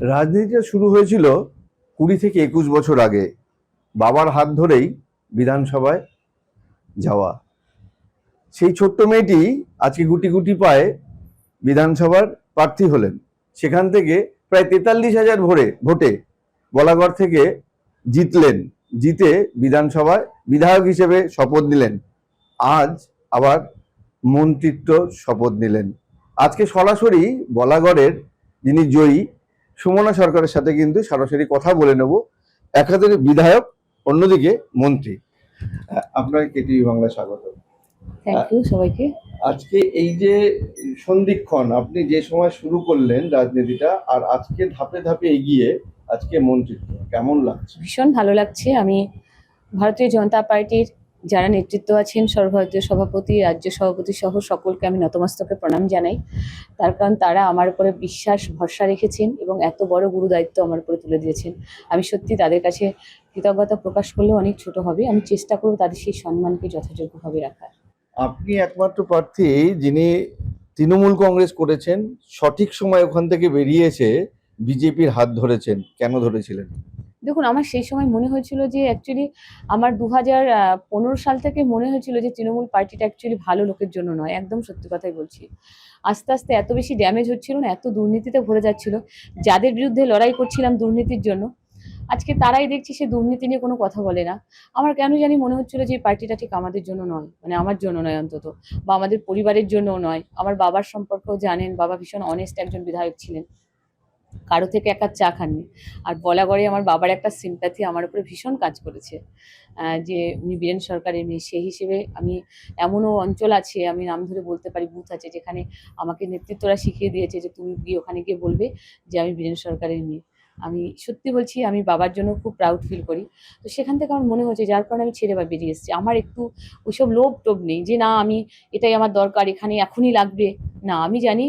রাজনীতিটা শুরু হয়েছিল 20 থেকে 21 বছর আগে। বাবার হাত ধরেই বিধানসভায় যাওয়া সেই ছোট্ট মেয়েটি আজকে গুটি গুটি পায়ে বিধানসভার প্রার্থী হলেন। সেখান থেকে প্রায় 43,000 ভোটে বলাগড় থেকে জিতলেন। জিতে বিধানসভায় বিধায়ক হিসেবে শপথ নিলেন। আজ আবার মন্ত্রিত্ব শপথ নিলেন। আজকে সরাসরি বলাগড়ের যিনি জয়ী সুমনা সরকারের সাথে কিন্তু সরাসরি কথা বলে নেব। একাধারে বিধায়ক, অন্যদিকে মন্ত্রী। আপনাকে কেটিভি বাংলায় স্বাগত। থ্যাংক ইউ সবাইকে। আজকে এই যে সন্ধিক্ষণ, আপনি যে সময় শুরু করলেন রাজনীতিটা আর আজকে ধাপে ধাপে এগিয়ে আজকে মন্ত্রিত্ব, কেমন লাগছে? ভীষণ ভালো লাগছে। আমি ভারতীয় জনতা পার্টির যারা নেতৃত্ব আছেন, সর্বভারতীয় সভাপতি, রাজ্য সভাপতি সহ সকলকে আমি নতমস্তকে প্রণাম জানাই। তার কারণ তারা আমার উপরে বিশ্বাস ভরসা রেখেছেন এবং এত বড় গুরু দায়িত্ব আমার উপরে তুলে দিয়েছেন। আমি সত্যি তাদের কাছে কৃতজ্ঞতা প্রকাশ করলেও অনেক ছোট হবে। আমি চেষ্টা করব তাদের সেই সম্মানকে যথাযোগ্যভাবে রাখার। আপনি একমাত্র প্রার্থী যিনি তৃণমূল কংগ্রেস করেছেন, সঠিক সময় ওখান থেকে বেরিয়ে এসে বিজেপির হাত ধরেছেন। কেন ধরেছিলেন? দেখুন, আমার সেই সময় মনে হয়েছিল যে অ্যাকচুয়ালি আমার 2015 সাল থেকে মনে হয়েছিল যে তৃণমূল পার্টিটা অ্যাকচুয়ালি ভালো লোকের জন্য নয়। একদম সত্যি কথাই বলছি। আস্তে আস্তে এত বেশি ড্যামেজ হচ্ছিল না, এত দুর্নীতিতে ভরে যাচ্ছিল, যাদের বিরুদ্ধে লড়াই করছিলাম দুর্নীতির জন্য, আজকে তারাই দেখছি সে দুর্নীতি নিয়ে কোনো কথা বলে না। আমার কেন জানি মনে হচ্ছিল যে এই পার্টিটা ঠিক আমাদের জন্য নয়, মানে আমার জন্য নয় অন্তত, বা আমাদের পরিবারের জন্যও নয়। আমার বাবার সম্পর্কেও জানেন, বাবা ভীষণ অনেস্ট একজন বিধায়ক ছিলেন, কারো থেকে এক কাপ চা খাননি। আর বলাগড়ে আমার বাবার একটা সিম্প্যাথি আমার উপরে ভীষণ কাজ করেছে, যে উনি বীরেন সরকারের মেয়ে। সেই হিসেবে আমি, এমনও অঞ্চল আছে, আমি নাম ধরে বলতে পারি, বুথ আছে যেখানে আমাকে নেতৃত্বরা শিখিয়ে দিয়েছে যে তুমি গিয়ে ওখানে গিয়ে বলবে যে আমি বীরেন সরকারের মেয়ে। আমি সত্যি বলছি, আমি বাবার জন্য খুব প্রাউড ফিল করি। তো সেখান থেকে আমার মনে হয়েছে, যার কারণে আমি ছেড়ে বেরিয়ে এসেছি। আমার একটু ওইসব লোভ টোভ নেই যে না আমি এটাই আমার দরকার, এখানে এখনই লাগবে। না, আমি জানি,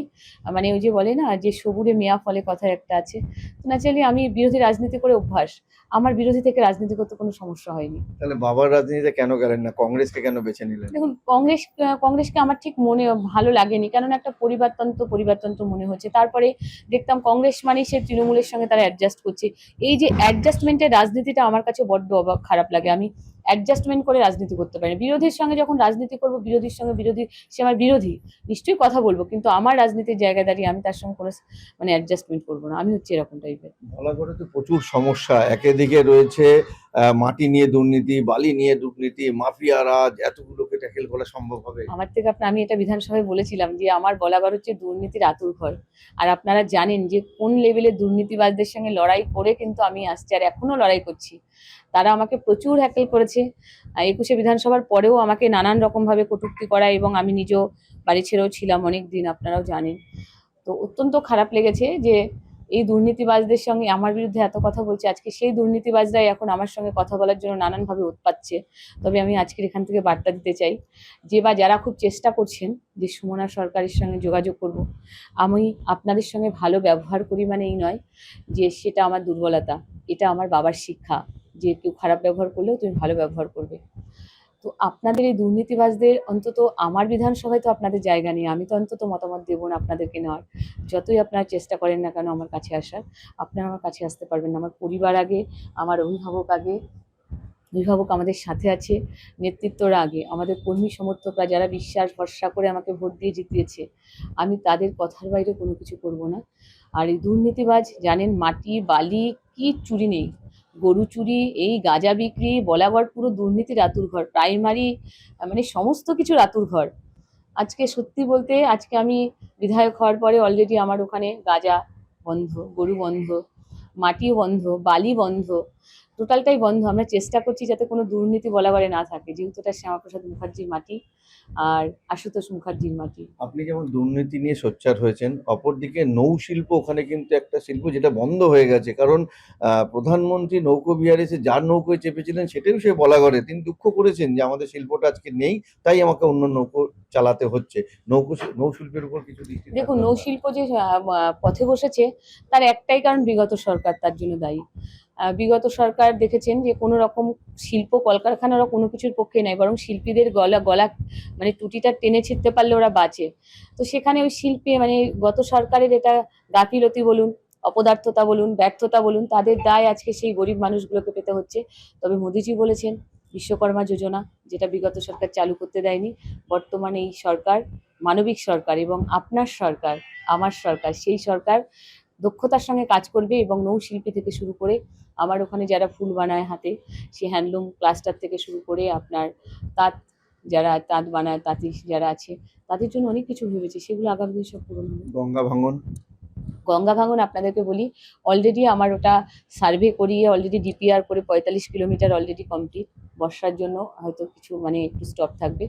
মানে ওই যে বলে না যে সবুরে মেয়া ফলে কথায় একটা আছে। তো ন্যাচারালি আমি বিরোধী রাজনীতি করে অভ্যাস, আমার বিরোধী থেকে রাজনীতি করতে কোনো সমস্যা হয়নি। তাহলে বাবার রাজনীতিতে কেন গেলেন না, কংগ্রেসকে কেন বেছে নিলেন? দেখুন, কংগ্রেসকে আমার ঠিক মনে ভালো লাগেনি, কেননা একটা পরিবারতন্ত্র মনে হচ্ছে। তারপরে দেখতাম কংগ্রেস মানে সে তৃণমূলের সঙ্গে তারা অ্যাডজাস্ট করছে। এই যে অ্যাডজাস্টমেন্টের রাজনীতিটা আমার কাছে বড্ড খারাপ লাগে। আমি অ্যাডজাস্টমেন্ট করে রাজনীতি করতে পারি না। বিরোধীর সঙ্গে যখন রাজনীতি করবো, বিরোধীর সঙ্গে বিরোধী, সে আমার বিরোধী, নিশ্চয়ই কথা বলবো, কিন্তু আমার রাজনীতির জায়গায় দাঁড়িয়ে আমি তার সঙ্গে কোনো মানে অ্যাডজাস্টমেন্ট করবো না। আমি হচ্ছে এরকম টাইপের। বলাগড়ে তো প্রচুর সমস্যা। একদিকে রয়েছে মাটি নিয়ে দুর্নীতি, বালি নিয়ে দুর্নীতি, মাফিয়া রাজ, এতগুলোকে ট্যাকেল করা সম্ভব হবে? আমার থেকে আমি এটা বিধানসভায় বলেছিলাম যে আমার বলাগড় হচ্ছে দুর্নীতির আতুর ঘর। আর আপনারা জানেন যে কোন লেভেলের দুর্নীতিবাজদের সঙ্গে লড়াই করে কিন্তু আমি আসছি, আর এখনো লড়াই করছি। তারা আমাকে প্রচুর হ্যাকেল করেছে। 21 বিধানসভার পরেও আমাকে নানান রকমভাবে কটূক্তি করা, এবং আমি নিজেও বাড়ি ছেড়েও ছিলাম অনেক দিন, আপনারাও জানেন। তো অত্যন্ত খারাপ লেগেছে যে এই দুর্নীতিবাজদের সঙ্গে আমার বিরুদ্ধে এত কথা বলছে। আজকে সেই দুর্নীতিবাজরাই এখন আমার সঙ্গে কথা বলার জন্য নানানভাবে উৎপাচ্ছে। তবে আমি আজকের এখান থেকে বার্তা দিতে চাই যে, বা যারা খুব চেষ্টা করছেন যে সুমনা সরকারের সঙ্গে যোগাযোগ করব, আমি আপনাদের সঙ্গে ভালো ব্যবহার করি মানে এই নয় যে সেটা আমার দুর্বলতা। এটা আমার বাবার শিক্ষা যে কেউ খারাপ ব্যবহার করলেও তুমি ভালো ব্যবহার করবে। তো আপনাদের এই দুর্নীতিবাজদের অন্তত আমার বিধানসভায় তো আপনাদের জায়গা নেই। আমি তো অন্তত মতামত দেবো না আপনাদেরকে নেওয়ার। যতই আপনারা চেষ্টা করেন না কেন আমার কাছে আসার, আপনারা আমার কাছে আসতে পারবেন না। আমার পরিবার আগে, আমার অভিভাবক আগে। অভিভাবক আমাদের সাথে আছে, নেতৃত্বরা আগে, আমাদের কর্মী সমর্থকরা যারা বিশ্বাস ভরসা করে আমাকে ভোট দিয়ে জিতিয়েছে, আমি তাদের কথার বাইরে কোনো কিছু করব না। আর এই দুর্নীতিবাজ জানেন, মাটি বালি কি চুরি নেই, গরু চুরি, এই গাঁজা বিক্রি, বলাগড় পুরো দুর্নীতির আতুরঘর, প্রাইমারি মানে সমস্ত কিছুর আতুরঘর। আজকে সত্যি বলতে, আজকে আমি বিধায়ক হওয়ার পরে অলরেডি আমার ওখানে গাঁজা বন্ধ, গরু বন্ধ, মাটি বন্ধ, বালি বন্ধ, টোটালটাই বন্ধ। আমরা চেষ্টা করছি যাতে কোনো দুর্নীতি বলাগড়ে না থাকে, যেহেতু এটা শ্যামাপ্রসাদ মুখার্জির মাটি আর আশুতোষ মুখার্জির মাটি। আপনি যেমন দুর্নীতি নিয়ে সোচ্চার হয়েছেন, অপরদিকে নৌশিল্প ওখানে কিন্তু একটা শিল্প যেটা বন্ধ হয়ে গেছে। কারণ প্রধানমন্ত্রী নৌকো বিহারে এসে যার নৌকোয় চেপেছিলেন সেটাও সে বলাগড়ে। তিনি দুঃখ করেছেন যে আমাদের শিল্পটা আজকে নেই, তাই আমাকে অন্য নৌকো চালাতে হচ্ছে। নৌশিল্পের উপর কিছু দৃষ্টি দেখুন, থাকবে? নৌশিল্প যে পথে বসেছে, তার একটাই কারণ, বিগত সরকার তার জন্য দায়ী। বিগত সরকার দেখেছেন যে কোনো রকম শিল্প কলকারখানারও কোনো কিছুর পক্ষে নাই, বরং শিল্পীদের গলা গলা মানে টুটিটা টেনে ছিঁড়তে পারলে ওরা বাঁচে। তো সেখানে ওই শিল্পী মানে গত সরকারের এটা গাফিলতি বলুন, অপদার্থতা বলুন, ব্যর্থতা বলুন, তাদের দায় আজকে সেই গরিব মানুষগুলোকে পেতে হচ্ছে। তবে মোদিজি বলেছেন বিশ্বকর্মা যোজনা, যেটা বিগত সরকার চালু করতে দেয়নি, বর্তমানে এই সরকার মানবিক সরকার এবং আপনার সরকার, আমার সরকার, সেই সরকার দক্ষতার সঙ্গে কাজ করবে এবং নৌশিল্পী থেকে শুরু করে আমার ওখানে যারা ফুল বানায় হাতে, সে হ্যান্ডলুম ক্লাস্টার থেকে শুরু করে আপনার তাঁত, যারা তাঁত বানায়, তাঁতি যারা আছে, তাদের জন্য অনেক কিছু ভেবেছে, সেগুলো আগামী দিন সব পূরণ হবে। গঙ্গা ভাঙন, গঙ্গা ভাঙন আপনাদেরকে বলি, অলরেডি আমার ওটা সার্ভে করিয়ে অলরেডি ডিপিআর করে 45 কিলোমিটার অলরেডি কমপ্লিট। বর্ষার জন্য হয়তো কিছু মানে একটু স্টপ থাকবে,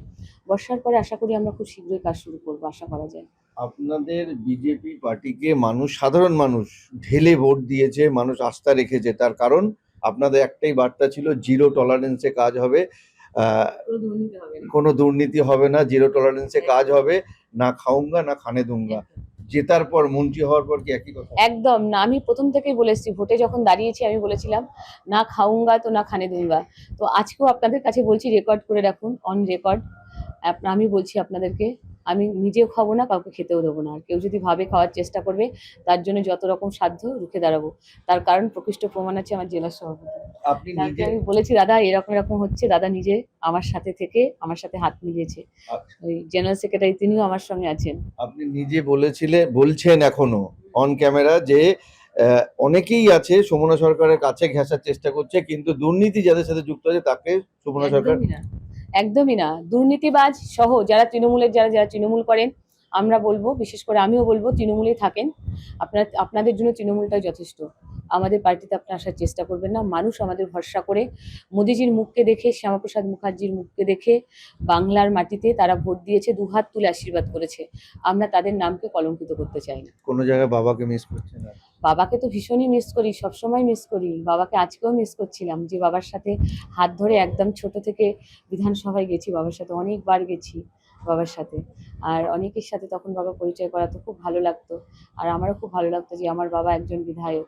বর্ষার পরে আশা করি আমরা খুব শীঘ্রই কাজ শুরু করবো, আশা করা যায়। আপনাদের বিজেপি পার্টিকে মানুষ, সাধারণ মানুষ ঢেলে ভোট দিয়েছে, মানুষ আস্থা রেখেছে, তার কারণ আপনাদের একটাই বার্তা ছিল, জিরো টলারেন্সে কাজ হবে, কোনো দুর্নীতি হবে না। কোনো দুর্নীতি হবে না, জিরো টলারেন্সে কাজ হবে, না খাউঙ্গা না খানে দুঙ্গা। জেতার পর, মন্ত্রী হওয়ার পর কি একই কথা? একদম না, আমি প্রথম থেকেই বলে এসেছি, ভোটে যখন দাঁড়িয়েছি আমি বলেছিলাম না খাউঙ্গা তো না খানে দুঙ্গা। তো আজকেও আপনাদের কাছে বলছি, রেকর্ড করে রাখুন, অন রেকর্ড। আমি বলছি আপনাদেরকে, আমি নিজেও খাবো না, কাউকে খেতেও দেবো না। আর কেউ যদি ভাবে খাওয়ার চেষ্টা করবে, তার জন্য যত রকম সাধ্য রুখে দাঁড়াবো। তার কারণ প্রকৃষ্ট প্রমাণ আছে আমার জেলা সভাপতি। আপনি তাকে নিজে, আমি বলেছি দাদা এরকম এরকম হচ্ছে, দাদা নিজে আমার সাথে থেকে আমার সাথে হাত মিলিয়েছে। ওই জেনারেল সেক্রেটারি তিনিও আমার সঙ্গে আছেন। আপনি নিজে বলছেন এখনো অন ক্যামেরা যে অনেকেই আছে সুমনা সরকারের কাছে ঘেঁষার চেষ্টা করছে, কিন্তু দুর্নীতি যাদের সাথে যুক্ত আছে তাকে সুমনা সরকার। একদমই না, একদমই না। দুর্নীতিবাজ সহ যারা তৃণমূলের, যারা যারা তৃণমূল করেন, আমরা বলবো, বিশেষ করে আমিও বলবো, তৃণমূলেই থাকেন, আপনাদের জন্য তৃণমূলটাই যথেষ্ট। আমাদের পার্টিতে আপনারা আসার চেষ্টা করবেন না। মানুষ আমাদের ভরসা করে মোদিজির মুখকে দেখে, শ্যামাপ্রসাদ মুখার্জির মুখকে দেখে বাংলার মাটিতে তারা ভোট দিয়েছে, দুহাত তুলে আশীর্বাদ করেছে। আমরা তাদের নামকে কলঙ্কিত করতে চাই না। কোনো জায়গায় বাবাকে মিস করছে না? বাবাকে তো ভীষণই মিস করি, সবসময় মিস করি বাবাকে। আজকেও মিস করছিলাম যে বাবার সাথে হাত ধরে একদম ছোট থেকে বিধানসভায় গেছি, বাবার সাথে অনেকবার গেছি বাবার সাথে। আর অনেকের সাথে তখন বাবা পরিচয় করাতো, খুব ভালো লাগতো। আর আমারও খুব ভালো লাগতো যে আমার বাবা একজন বিধায়ক,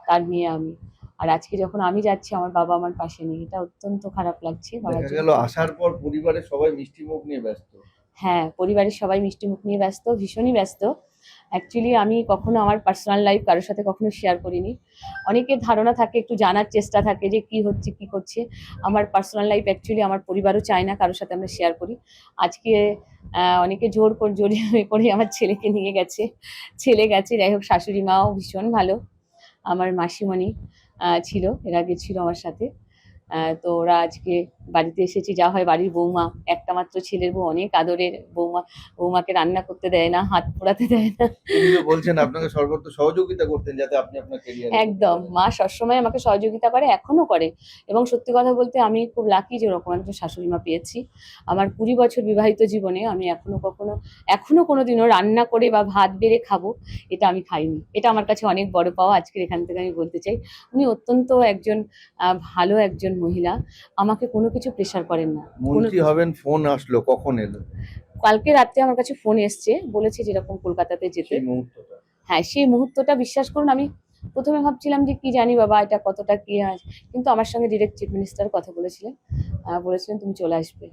তার মেয়ে আমি। আর আজকে যখন আমি যাচ্ছি আমার বাবা আমার পাশে নেই, এটা অত্যন্ত খারাপ লাগছে বাবার দেখা জন্য। গেল আসার পর পরিবারের সবাই মিষ্টি মুখ নিয়ে ব্যস্ত। হ্যাঁ, পরিবারের সবাই মিষ্টি মুখ নিয়ে ব্যস্ত, ভীষণই ব্যস্ত। অ্যাকচুয়ালি আমি কখনো আমার পার্সোনাল লাইফ কারোর সাথে কখনো শেয়ার করিনি। অনেকের ধারণা থাকে, একটু জানার চেষ্টা থাকে যে কি হচ্ছে, কি করছে। আমার পার্সোনাল লাইফ অ্যাকচুয়ালি আমার পরিবারও চায় না কারোর সাথে আমরা শেয়ার করি। আজকে অনেকে জড়িয়ে করে আমার ছেলেকে নিয়ে গেছে, ছেলে গেছে। যাই হোক, শাশুড়ি মাও ভীষণ ভালো, আমার মাসিমণি ছিল, এর আগে ছিল আমার সাথে। তো ওরা আজকে বাড়িতে এসেছে, যা হয় বাড়ির বৌমা, একটা মাত্র ছেলের বউ, অনেক আদরের বৌমা। বৌমাকে রান্না করতে দেয় না, হাত পোড়াতে দেয় না। উনি তো বলছেন আপনাকে সর্বত্র সহযোগিতা করতেন যাতে আপনি আপনার ক্যারিয়ার। একদম, মা সবসময় আমাকে সহযোগিতা করে, এখনো করে। এবং সত্যি কথা বলতে আমি খুব লাকি যে ওরকম একজন শাশুড়ি মা পেয়েছি। আমার 20 বছর বিবাহিত জীবনে আমি এখনো কোনোদিনও রান্না করে বা ভাত বেড়ে খাবো, এটা আমি খাইনি। এটা আমার কাছে অনেক বড় পাওয়া, আজকের এখান থেকে আমি বলতে চাই। উনি অত্যন্ত একজন ভালো একজন মহিলা, আমাকে কোনো কিছু প্রেশার করেন না। মন্ত্রী হবেন, ফোন আসলো, কখন এলো কালকে রাত্রে আমার কাছে ফোন এসছে, বলেছে যেরকম কলকাতাতে যেতে। সেই মুহূর্তটা? হ্যাঁ, সেই মুহূর্তটা বিশ্বাস করুন, আমি প্রথমে ভাবছিলাম যে কি জানি বাবা এটা কতটা কি আছে, কিন্তু আমার সঙ্গে ডিরেক্ট চিফ মিনিস্টার কথা বলেছিলেন, বলেছিলেন তুমি চলে আসবে।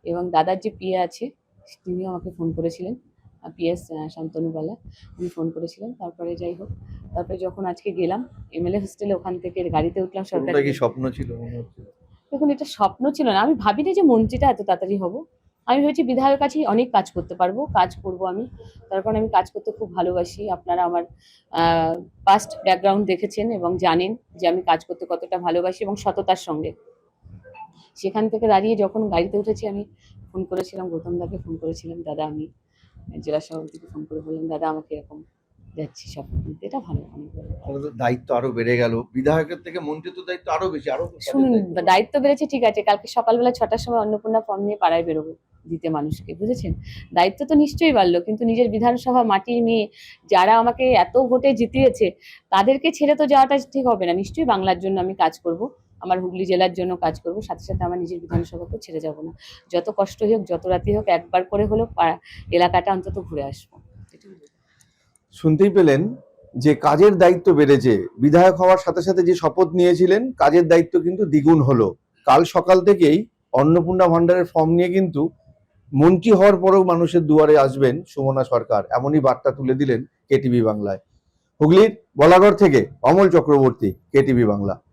এবং দাদার যে পিএ আছে তিনিও আমাকে ফোন করেছিলেন, পিএস শান্তনুবালা, উনি ফোন করেছিলেন। তারপরে যাই হোক, তারপরে যখন আজকে গেলাম এমএলএ হোস্টেলে, ওখান থেকে গাড়িতে উঠলাম সরকার। কোনটা কি স্বপ্ন ছিল মনে হচ্ছে? দেখুন, এটা স্বপ্ন ছিল না, আমি ভাবিনি যে মন্ত্রীটা এত তাড়াতাড়ি হব। আমি ভেবেছি বিধায়ক কাছেই অনেক কাজ করতে পারবো, কাজ করব আমি। তার কারণ আমি কাজ করতে খুব ভালোবাসি। আপনারা আমার পাস্ট ব্যাকগ্রাউন্ড দেখেছেন এবং জানেন যে আমি কাজ করতে কতটা ভালোবাসি এবং সততার সঙ্গে। সেখান থেকে দাঁড়িয়ে যখন গাড়িতে উঠেছি, আমি ফোন করেছিলাম গৌতম দাকে, ফোন করেছিলাম দাদা, আমি জেলা সভাপতিকে ফোন করে বললাম দাদা আমাকে এরকম যাচ্ছি শপথ নিতে, এটা ভালো অনেক ভালো। তাহলে তো দায়িত্ব আরো বেড়ে গেল, বিধায়কের থেকে মন্ত্রিত্ব দায়িত্ব আরো বেশি, আরো তো কাজের শুনুন, দায়িত্ব। দায়িত্ব বেড়েছে ঠিক আছে, কালকে সকালবেলা 6টার সময় অন্নপূর্ণা ফর্ম নিয়ে পাড়ায় বেরোবো দিতে মানুষকে, বুঝেছেন? দায়িত্ব তো নিশ্চয়ই বাড়লো, কিন্তু নিজের বিধানসভা মাটির মেয়ে যারা আমাকে এত ভোটে জিতিয়েছে তাদেরকে ছেড়ে তো যাওয়াটা ঠিক হবে না। নিশ্চয়ই বাংলার জন্য আমি কাজ করব, আমার হুগলি জেলার জন্য কাজ করব, সাথে সাথে আমার নিজের বিধানসভাকেও ছেড়ে যাব না। যত কষ্টই হোক, যত রাতি হোক, একবার করে হলেও এলাকাটা অন্তত ঘুরে আসবো। শুনতেই পেলেন যে কাজের দায়িত্ব বেড়েছে, বিধায়ক হওয়ার সাথে সাথে যে শপথ নিয়েছিলেন কাজের দায়িত্ব কিন্তু দ্বিগুণ হলো। কাল সকাল থেকেই অন্নপূর্ণা ভান্ডারের ফর্ম নিয়ে কিন্তু মন্ত্রী হওয়ার পরেও মানুষের দুয়ারে আসবেন সুমনা সরকার, এমনই বার্তা তুলে দিলেন কেটিভি বাংলায়। হুগলির বলাগড় থেকে অমল চক্রবর্তী, কেটিভি বাংলা।